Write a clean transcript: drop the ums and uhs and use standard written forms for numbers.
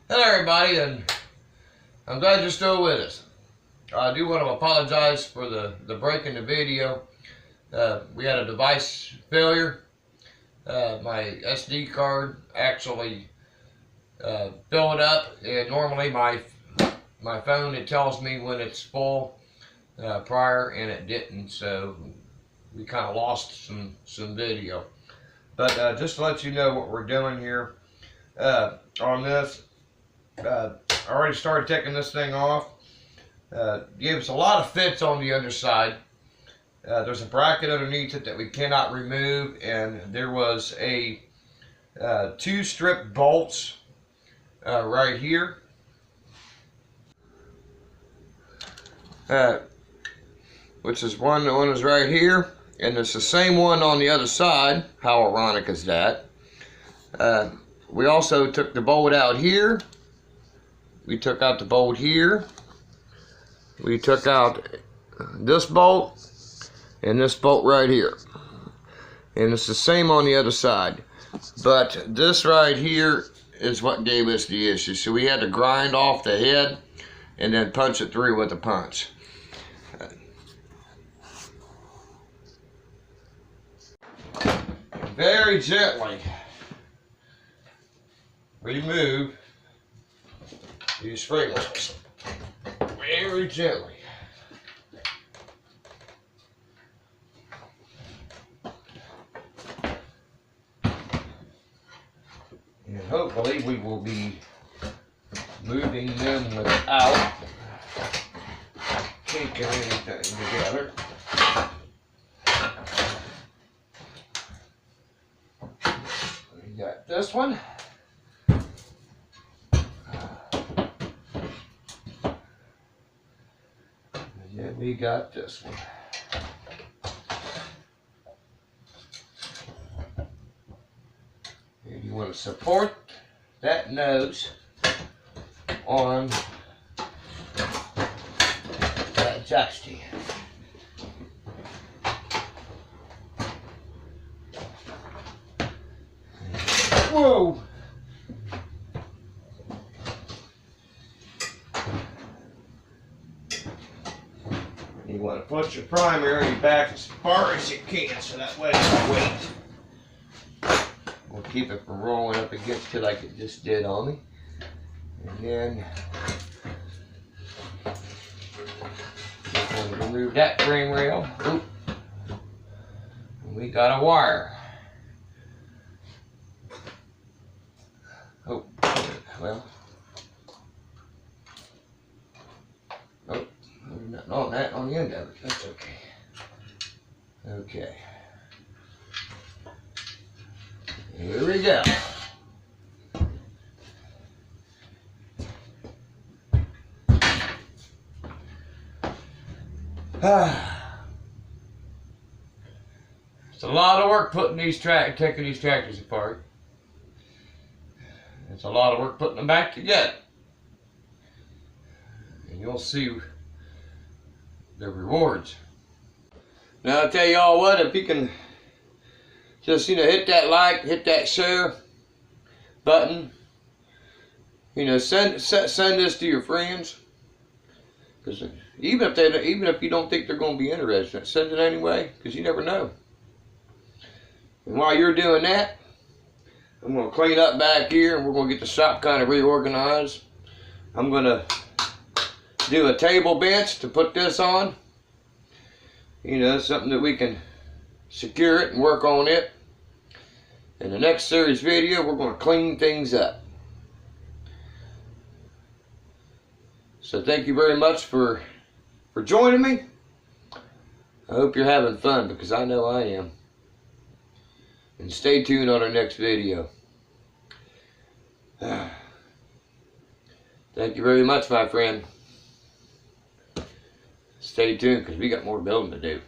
Hello everybody, and I'm glad you're still with us. I do want to apologize for the break in the video. We had a device failure. My SD card actually filled up, and normally my phone, it tells me when it's full prior, and it didn't, so we kind of lost some video. But just to let you know what we're doing here on this, I already started taking this thing off. Gave us a lot of fits on the underside. There's a bracket underneath it that we cannot remove, and there was a 2 strip bolts right here. Which is one is right here, and it's the same one on the other side. How ironic is that? We also took the bolt out here. We took out the bolt here. We took out this bolt and this bolt right here. And it's the same on the other side. But this right here is what gave us the issue. So we had to grind off the head and then punch it through with a punch. Very gently remove these spring wheels. Very gently. And hopefully we will be moving them without taking anything together. We got this one. And we got this one. And you want to support that nose on that joystick. Whoa! You want to put your primary back as far as you can, so that way the weight will keep it from rolling up against it like it just did on me. And then I'm going to remove that frame rail. Oop. And we got a wire. Oh, well. Nothing on that on the end of it. That's okay. Okay. Here we go. It's a lot of work putting taking these tractors apart. It's a lot of work putting them back together. And you'll see the rewards. Now I'll tell y'all what, if you can just, hit that like, hit that share button, send this to your friends, because even if you don't think they're going to be interested, send it anyway, because you never know. And while you're doing that, I'm going to clean up back here, and we're going to get the shop kind of reorganized. I'm going to do a table bench to put this on. Something that we can secure it and work on it. In the next series video, we're going to clean things up. So thank you very much for joining me. I hope you're having fun, because I know I am. And stay tuned on our next video. Thank you very much, my friend. Stay tuned, because we got more building to do.